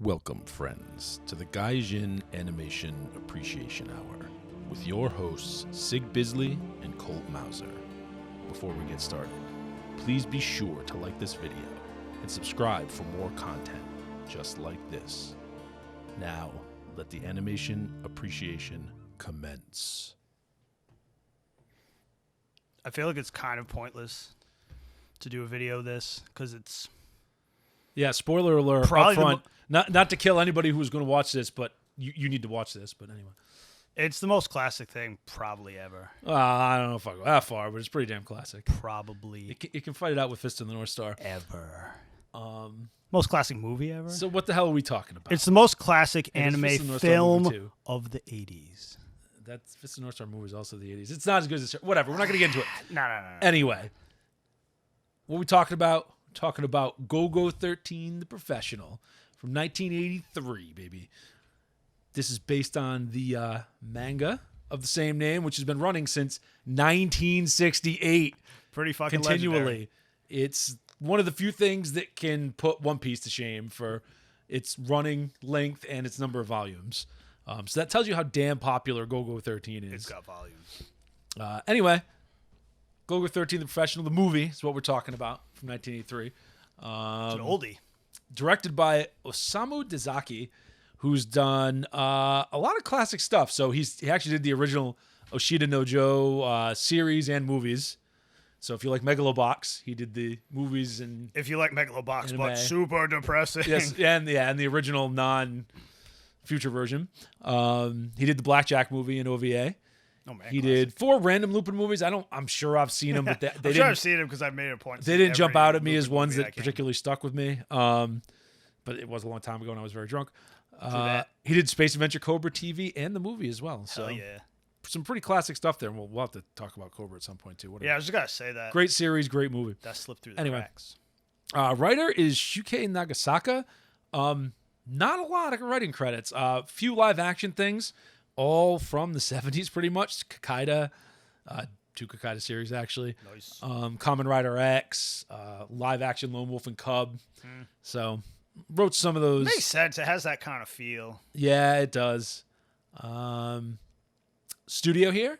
Welcome, friends, to the Gaijin Animation Appreciation Hour with your hosts, Sig Bisley and Colt Mauser. Before we get started, please be sure to like this video and subscribe for more content just like this. Now, let the animation appreciation commence. I feel like it's kind of pointless to do a video of this because it's Yeah, spoiler alert Probably up front. Not to kill anybody who's going to watch this, but you need to watch this. But anyway. it's the most classic thing probably ever. I don't know if I go that far, but it's pretty damn classic. Probably It can fight it out with Fist of the North Star. ever. Most classic movie ever. So what the hell are we talking about? It's the most classic It is anime Fist of the North Star movie, film too. of the 80s. That's Fist of the North Star movie is also the 80s. It's not as good as whatever. We're not going to get into it. No. Anyway, what are we talking about? We're talking about GOLGO 13, The Professional from 1983, baby. This is based on the manga of the same name, which has been running since 1968. Pretty fucking Continually. legendary. It's one of the few things that can put One Piece to shame for its running length and its number of volumes. So that tells you how damn popular GOLGO 13 is. It's got volumes. Anyway, GOLGO 13, The Professional, the movie is what we're talking about from 1983. It's an oldie. Directed by Osamu Dezaki, who's done a lot of classic stuff. So he actually did the original Oshida no Joe series and movies. So if you like Megalobox, he did the movies and If you like Megalobox, Anime. but super depressing. yes, and the original non-future version. He did the Blackjack movie in OVA. Oh, man, He did 4 random Lupin movies. I'm sure I've seen them, but they I'm sure didn't. I've seen them because I've made a point. to They see didn't jump every out at me as Lupin ones movie that I can. particularly stuck with me. But it was a long time ago and I was very drunk. that. He did Space Adventure Cobra TV and the movie as well. So Hell yeah. some pretty classic stuff there. And we'll have to talk about Cobra at some point too. Whatever. Yeah, I was just going to say that. Great series, great movie. That slipped through the Anyway. cracks. Writer is Shukei Nagasaka. Not a lot of writing credits. Few live action things, all from the 70s pretty much. Kakaida, 2 Kakaida series actually. Nice. Kamen Rider X, live action Lone Wolf and Cub. So wrote some of those. Makes sense. It has that kind of feel. Yeah, it does. Studio here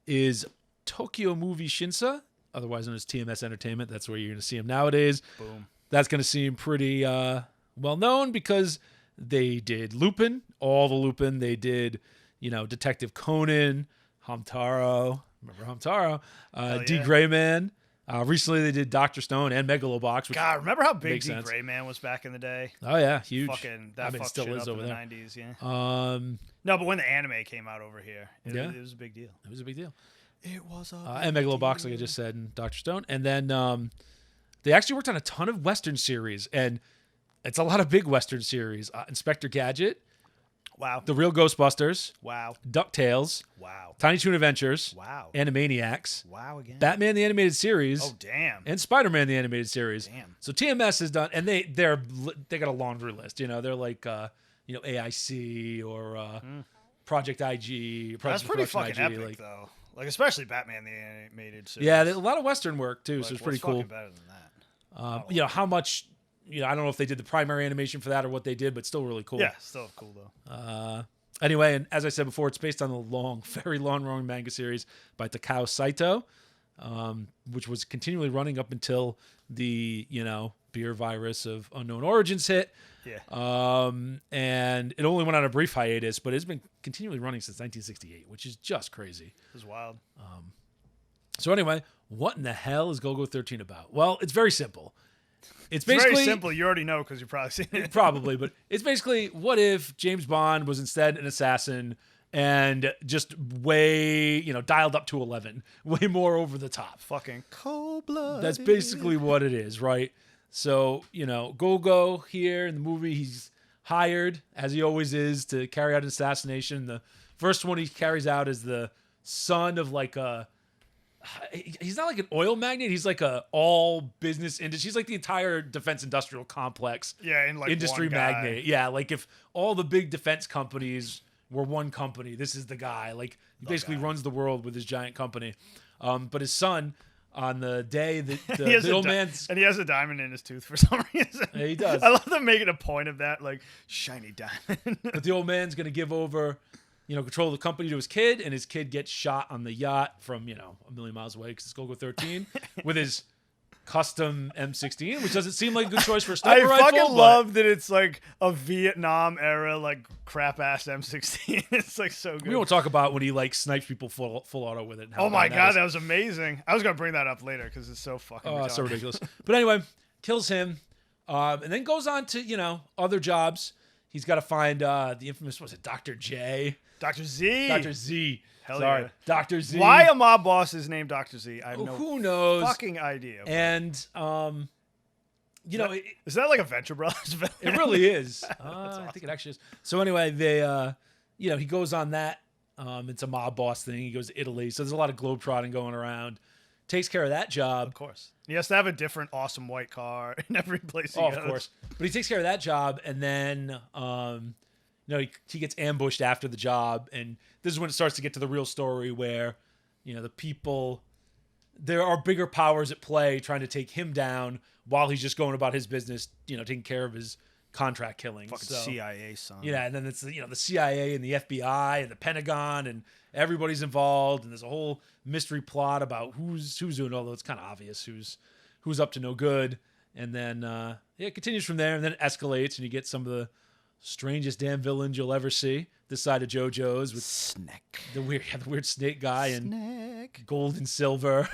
is Tokyo Movie Shinsa, otherwise known as TMS Entertainment. That's where you're going to see him nowadays. Boom. That's going to seem pretty well known because they did Lupin, all the Lupin. They did, Detective Conan, Hamtaro. Remember Hamtaro? D. yeah. Gray Man. Recently, they did Dr. Stone and Megalobox. Which God, remember how big makes D. sense. Gray Man was back in the day? Oh yeah, huge. Fucking that fucked still shit is up over in the there. 90s, yeah. Um, No, but when the anime came out over here, it Yeah. was a big deal. it was a big deal. It was a And Megalobox, like I just said, and Dr. Stone. And then they actually worked on a ton of Western series, and it's a lot of big Western series. Inspector Gadget, Wow. The Real Ghostbusters, Wow. DuckTales, Wow. Tiny Toon Adventures, Wow. Animaniacs, Wow again. Batman the Animated Series, Oh, damn. and Spider-Man the Animated Series. Damn. So TMS has done, and they got a laundry list. They're like AIC or Project IG. Project That's pretty Production fucking IG, epic, like, though. Like, especially Batman the Animated Series. yeah, a lot of Western work too, Like, so it's what's pretty cool. fucking better than that? How much? I don't know if they did the primary animation for that or what they did, but still really cool. Yeah, still cool, though. Anyway, and as I said before, it's based on the long, very long-running manga series by TAKAO Saito, which was continually running up until the beer virus of unknown origins hit. Yeah. And it only went on a brief hiatus, but it's been continually running since 1968, which is just crazy. It was wild. So anyway, what in the hell is GOLGO 13 about? Well, it's very simple. It's It's basically very simple. You already know because you've probably seen it. probably, but it's basically what if James Bond was instead an assassin and just way, dialed up to 11, way more over the top. Fucking cold-blooded. That's basically what it is, right? So, GOLGO here in the movie, he's hired, as he always is, to carry out an assassination. The first one he carries out is the son of he's not like an oil magnate. He's like a all business industry. He's like the entire defense industrial complex. Yeah, in like industry one guy. magnate. Yeah, like if all the big defense companies were one company, this is the guy. Like he basically guy. runs the world with his giant company. But his son on the day that He has the old man's... and he has a diamond in his tooth for some reason. Yeah, he does. I love them making a point of that, like, shiny diamond. But the old man's going to give over, control of the company to his kid, and his kid gets shot on the yacht from, a million miles away because it's GOLGO 13 with his custom M16, which doesn't seem like a good choice for a sniper rifle. I fucking love that it's like a Vietnam era, like, crap ass M16. It's like so good. We won't talk about when he like snipes people full auto with it. Oh my God, that was amazing. I was going to bring that up later because it's so fucking retarded. So ridiculous. But anyway, kills him, and then goes on to, other jobs. He's got to find the infamous, was it Dr. J? Dr. Z. Dr. Z. Hell Sorry. yeah. Dr. Z. Why a mob boss is named Dr. Z? I have who knows? Fucking idea. And, is that like a Venture Brothers? It really is. Awesome. I think it actually is. So anyway, they, he goes on that. It's a mob boss thing. He goes to Italy. So there's a lot of globetrotting going around. Takes care of that job. Of course. He has to have a different awesome white car in every place he goes. Of course. But he takes care of that job, and then, he gets ambushed after the job, and this is when it starts to get to the real story where, the people, there are bigger powers at play trying to take him down while he's just going about his business, taking care of his contract killings. Fucking CIA, son. Yeah, and then it's, the CIA and the FBI and the Pentagon, and everybody's involved, and there's a whole mystery plot about who's doing, although it's kind of obvious who's up to no good. And then, it continues from there, and then it escalates, and you get some of the strangest damn villains you'll ever see this side of JoJo's with Snake, the weird snake guy, and Snake. Gold and Silver.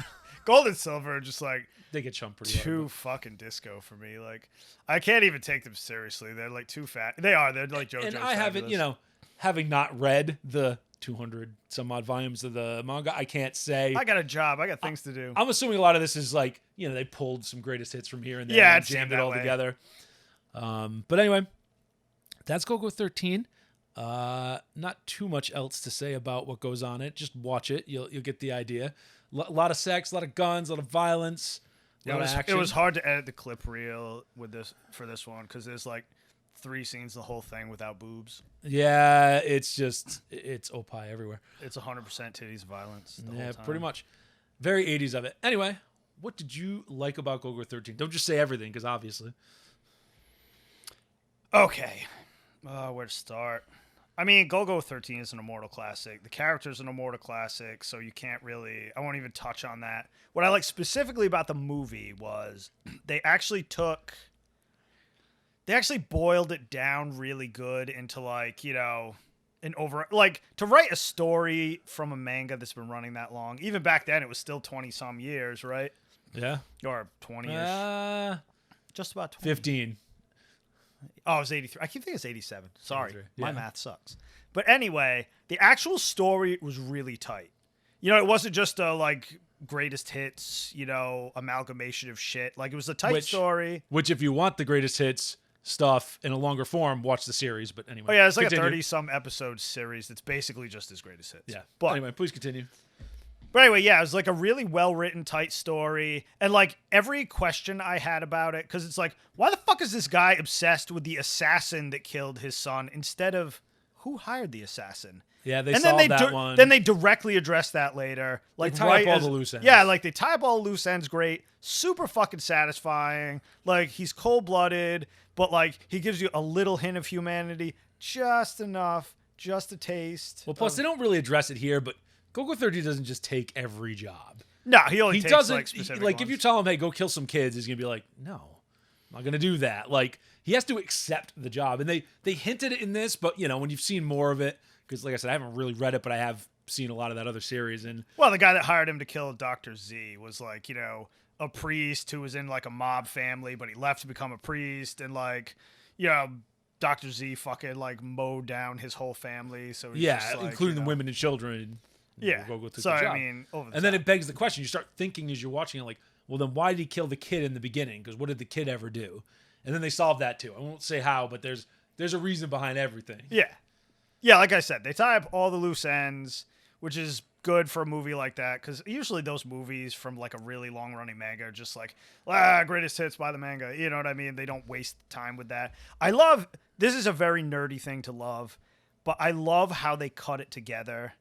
Gold and Silver are just like they get chumped pretty too hard, fucking disco for me. Like, I can't even take them seriously. They're like too fat. They're like JoJo's. And I haven't, having not read the 200 some odd volumes of the manga, I can't say. I got a job. I got things to do. I'm assuming a lot of this is like, they pulled some greatest hits from here and there, yeah, and jammed it all together. But anyway, that's GOLGO 13. Not too much else to say about what goes on it. Just watch it. You'll get the idea. A lot of sex, a lot of guns, a lot of violence, a lot of action. It was hard to edit the clip reel for this one because there's like 3 scenes the whole thing without boobs. Yeah, it's opie everywhere. It's 100% titties violence the whole time. Pretty much. Very 80s of it. Anyway, what did you like about GOLGO 13? Don't just say everything, because obviously. Okay. Where to start? I mean, GOLGO 13 is an immortal classic. The character's an immortal classic, so you can't really... I won't even touch on that. What I like specifically about the movie was they actually boiled it down really good into, like, to write a story from a manga that's been running that long. Even back then, it was still 20-some years, right? Yeah. Or 20-ish. Just about 20. 15. Oh, it was 83. I keep thinking it's 87. Sorry. Yeah. My math sucks. But anyway, the actual story was really tight. It wasn't just a, like, greatest hits, amalgamation of shit. Like, it was a tight story. Which, if you want the greatest hits stuff in a longer form, watch the series. But anyway. Oh, yeah, it's like a 30-some episode series that's basically just his greatest hits. Yeah. But anyway, please continue. But anyway, yeah, it was like a really well-written, tight story. And like every question I had about it, because it's like, why the fuck is this guy obsessed with the assassin that killed his son instead of who hired the assassin? Yeah, they solved that one. Then they directly address that later. Like, they tie up all the loose ends. Yeah, like they tie up all the loose ends. Great. Super fucking satisfying. Like, he's cold-blooded, but like he gives you a little hint of humanity. Just enough. Just a taste. Well, plus they don't really address it here, but GOLGO 13 doesn't just take every job. No, he only takes doesn't, like specific like ones. if you tell him, hey, go kill some kids, he's going to be like, no, I'm not going to do that. Like, he has to accept the job. And they hinted it in this, but, when you've seen more of it, because like I said, I haven't really read it, but I have seen a lot of that other series. And well, the guy that hired him to kill Dr. Z was like, a priest who was in like a mob family, but he left to become a priest. And like, Dr. Z fucking like mowed down his whole family. So he's just like, including the women and children. Yeah. So I mean, and then it begs the question. You start thinking as you're watching it, like, well, then why did he kill the kid in the beginning? Because what did the kid ever do? And then they solve that too. I won't say how, but there's a reason behind everything. Yeah. Yeah, like I said, they tie up all the loose ends, which is good for a movie like that, because usually those movies from like a really long-running manga are just like, greatest hits by the manga. You know what I mean? They don't waste time with that. This is a very nerdy thing to love, but I love how they cut it together.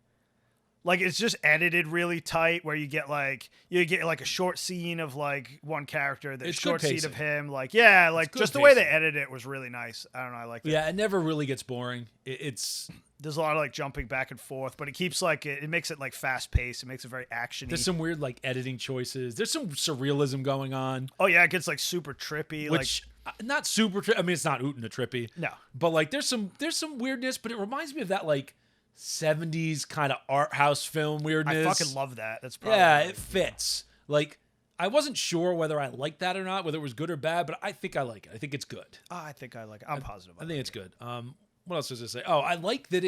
Like it's just edited really tight where you get like a short scene of like one character, the It's short good scene of pacing. him, like yeah, like good just the way they pacing. edited it was really nice. I don't know, I like that. Yeah, it never really gets boring. It's There's a lot of like jumping back and forth, but it keeps like it makes it like fast paced. It makes it very actiony. there's some weird like editing choices. There's some surrealism going on, Oh yeah, it gets like super trippy. which not super. I mean, it's not Utina trippy. No. But like there's some weirdness, but it reminds me of that like 70s kind of art house film weirdness. I fucking love that. That's probably Yeah, it fits. Like I wasn't sure whether I liked that or not, whether it was good or bad, but I think I like it. I think it's good. I think I like it. I'm positive. I think it's good. What else was I say? Oh, I like that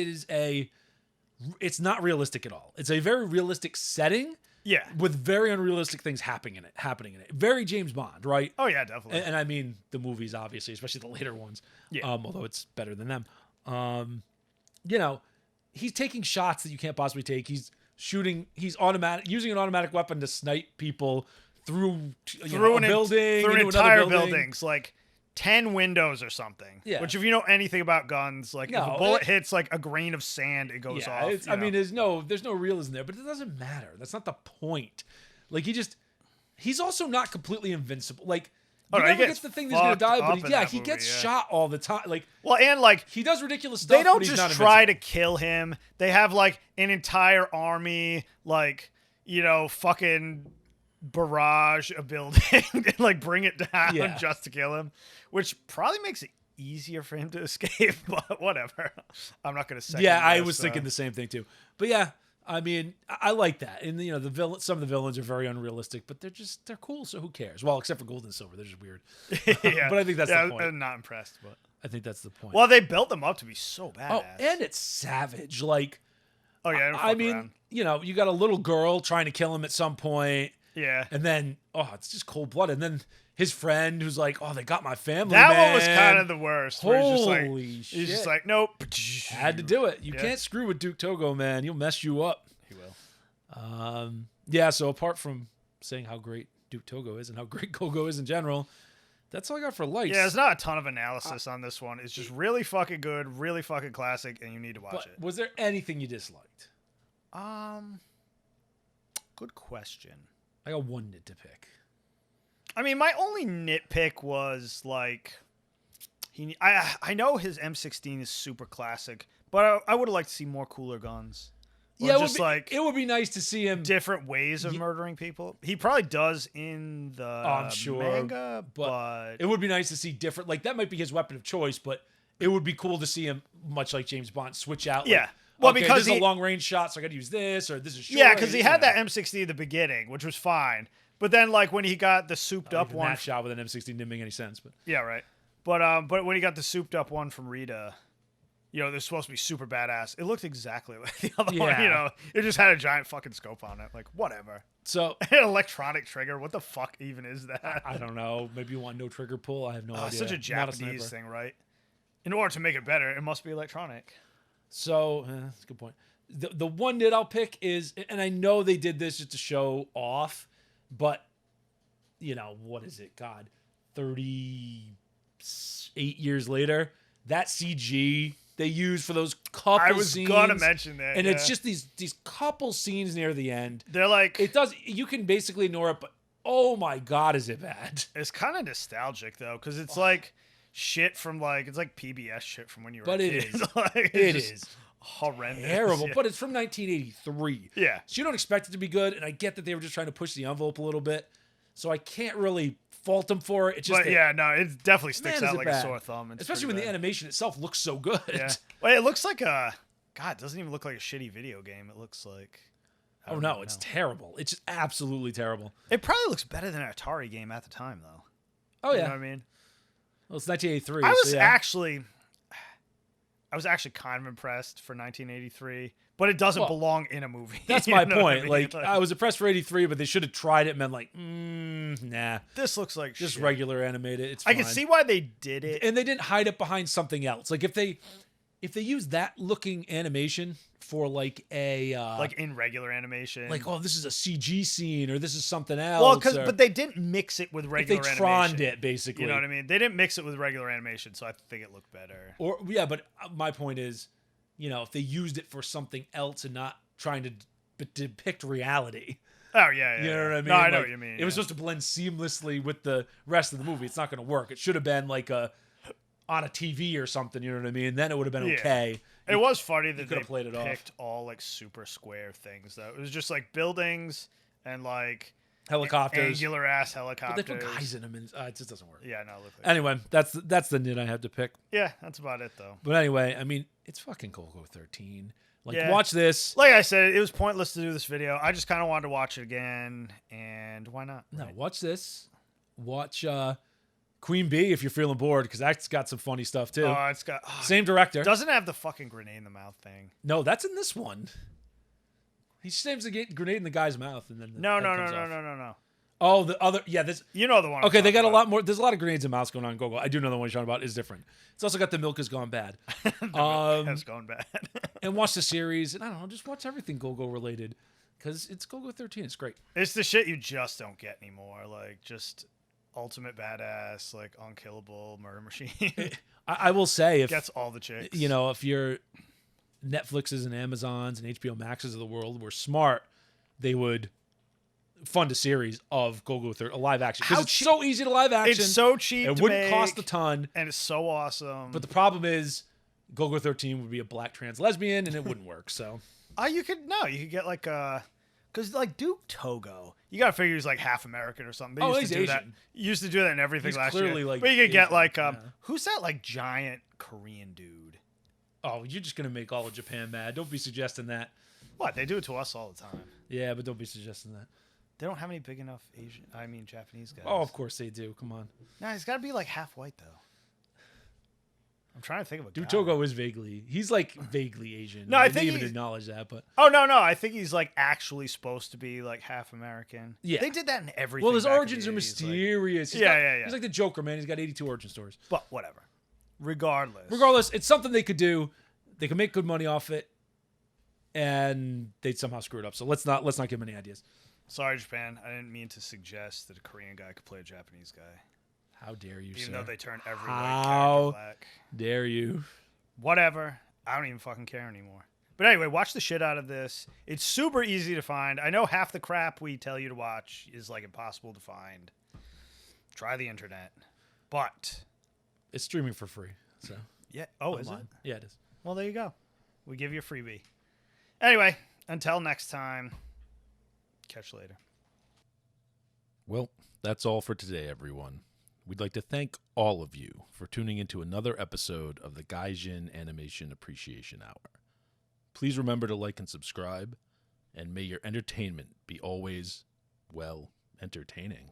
it's not realistic at all. It's a very realistic setting. Yeah. With very unrealistic things happening in it. Very James Bond, right? Oh yeah, definitely. And I mean the movies, obviously, especially the later ones. Yeah. Although it's better than them. You know, he's taking shots that you can't possibly take. He's shooting. He's using an automatic weapon to snipe people through a building, through into entire another building. buildings, like 10 windows or something. Yeah. Which, if you know anything about guns, like if a bullet hits like a grain of sand, it goes off. I mean, there's no realism there, but it doesn't matter. That's not the point. Like he's also not completely invincible. Like you never get the thing that he's gonna die, but he gets shot all the time. Like and like he does ridiculous stuff. They don't but he's just not try to invincible. kill him. They have like an entire army, like fucking barrage a building and like bring it down just to kill him, which probably makes it easier for him to escape. But whatever, I'm not gonna say. I was thinking the same thing too. But yeah, I mean, I like that. And some of the villains are very unrealistic, but they're cool. So who cares? Well, except for Gold and Silver, they're just weird. Yeah, but I think that's the point. I'm not impressed, but I think that's the point. Well, they built them up to be so badass. Oh, and it's savage. Like, oh yeah, I mean, you got a little girl trying to kill him at some point. Yeah. And then, it's just cold blooded. And then his friend who's like, they got my family. That man. one was kind of the worst. Holy shit. He's just like, nope. Had to do it. You can't screw with Duke Togo, man. He'll mess you up. He will. So apart from saying how great Duke Togo is and how great GOLGO is in general, that's all I got for likes. Yeah, there's not a ton of analysis on this one. It's just really fucking good, really fucking classic, and you need to watch it. Was there anything you disliked? Good question. I got one nit to pick. I mean, my only nitpick was like, I know his M16 is super classic, but I would have liked to see more cooler guns. Yeah, it would be nice to see him different ways of murdering people. He probably does in the manga, but it would be nice to see different. Like that might be his weapon of choice, but it would be cool to see him, much like James Bond, switch out. Yeah. Like, well, because this is a long range shot, so I got to use this, or this is short. Yeah, because he had that M16 at the beginning, which was fine. But then, like when he got the souped up one, that shot with an M16 didn't make any sense. But yeah, right. But when he got the souped up one from Rita, they're supposed to be super badass. It looked exactly like the other one. It just had a giant fucking scope on it. Like whatever. So an electronic trigger. What the fuck even is that? I don't know. Maybe you want no trigger pull. I have no idea. It's such a Japanese thing, right? In order to make it better, it must be electronic. So that's a good point. The one nit I'll pick is, and I know they did this just to show off, but what is it? God, 38 years later, that CG they use for those couple scenes. I was gonna mention that, and it's just these couple scenes near the end. They're like, you can basically ignore it, but oh my God, is it bad? It's kind of nostalgic though, because it's like shit from it's like PBS shit from when you were a kid. It is horrendous, terrible, but it's from 1983. Yeah, so you don't expect it to be good, and I get that they were just trying to push the envelope a little bit, so I can't really fault them for it. It's just, it definitely sticks out like a sore thumb, especially when the animation itself looks so good. Yeah, well, it looks like it doesn't even look like a shitty video game. It looks like, it's terrible. It's just absolutely terrible. It probably looks better than an Atari game at the time, though. Oh yeah, you know what I mean. Well, it's 1983. I was actually kind of impressed for 1983, but it doesn't belong in a movie. That's my point. Like, I was impressed for 83, but they should have tried it and been like, nah. This looks like just shit. regular animated. It's fine. I can see why they did it. And they didn't hide it behind something else. Like, if they use that looking animation for like a like in regular animation, like this is a CG scene or this is something else. Well, but they didn't mix it with regular animation. They troned it basically. You know what I mean? They didn't mix it with regular animation, so I think it looked better. But my point is, if they used it for something else and not trying to depict reality. Oh yeah. You know what I mean? No, I know Like, what you mean. It was supposed to blend seamlessly with the rest of the movie. It's not going to work. It should have been like on a TV or something. You know what I mean? Then it would have been okay. It was funny that could have played it off. picked all like super square things though. It was just like buildings and like Helicopters, angular ass helicopters. but they put guys in them, and it just doesn't work. Yeah, no. Look like Anyway, that's the nit I had to pick. yeah, that's about it though. But anyway, I mean, it's fucking GOLGO 13. Like, Yeah. watch this. Like I said, it was pointless to do this video. I just kind of wanted to watch it again, and why not? No, right? watch this. Watch Queen Bee if you're feeling bored, because that's got some funny stuff too. Oh, it's got Same director. doesn't have the fucking grenade in the mouth thing. No, that's in this one. He saves a grenade in the guy's mouth, and then the No. head comes off. No. Oh, the other, yeah, this. You know the one. I'm Okay, they got talking a lot more. There's a lot of grenades and mouths going on in GOLGO. I do know the one you're talking about is different. It's also got the milk has gone bad. That's going bad. And watch the series, and I don't know, just watch everything GOLGO related, because it's GOLGO 13. It's great. It's the shit you just don't get anymore. Like just ultimate badass, like unkillable murder machine. I will say, if Gets all the chicks. you know, if your Netflixes and Amazons and HBO Maxes of the world were smart, they would fund a series of GOLGO 13, a live action, because it's so easy to live action. It's so cheap. It to wouldn't cost a make, ton, and it's so awesome. but the problem is GOLGO 13 would be a black trans lesbian, and it wouldn't work. So you could get like because like Duke Togo, you gotta figure he's like half American or something. They used he's to do Asian. that. Used to do that in everything He's last clearly, year. like, but you could get Asian, like yeah. who's that like giant Korean dude? Oh, you're just gonna make all of Japan mad. Don't be suggesting that. What, they do it to us all the time. Yeah, but don't be suggesting that. They don't have any big enough Japanese guys. Oh, of course they do. Come on. Nah, he's got to be like half white though. I'm trying to think of a Dude, guy. Togo is he's like vaguely Asian. No, I didn't think even he's- acknowledge that, but Oh no, I think he's like actually supposed to be like half American. Yeah. They did that in everything. well, his back in origins the are 80s, like- mysterious. Yeah. He's like the Joker, man. He's got 82 origin stories. but whatever. Regardless, it's something they could do. They could make good money off it, and they'd somehow screw it up. So let's not give them any ideas. Sorry, Japan. I didn't mean to suggest that a Korean guy could play a Japanese guy. How dare you, Even sir? though they turn every How white character black. dare you? Whatever. I don't even fucking care anymore. But anyway, watch the shit out of this. It's super easy to find. I know half the crap we tell you to watch is like impossible to find. Try the internet. But It's streaming for free. So yeah. Oh, is it? online. Yeah, it is. Well, there you go. We give you a freebie. Anyway, until next time. Catch you later. Well, that's all for today, everyone. We'd like to thank all of you for tuning into another episode of the Gaijin Animation Appreciation Hour. Please remember to like and subscribe, and may your entertainment be always, well, entertaining.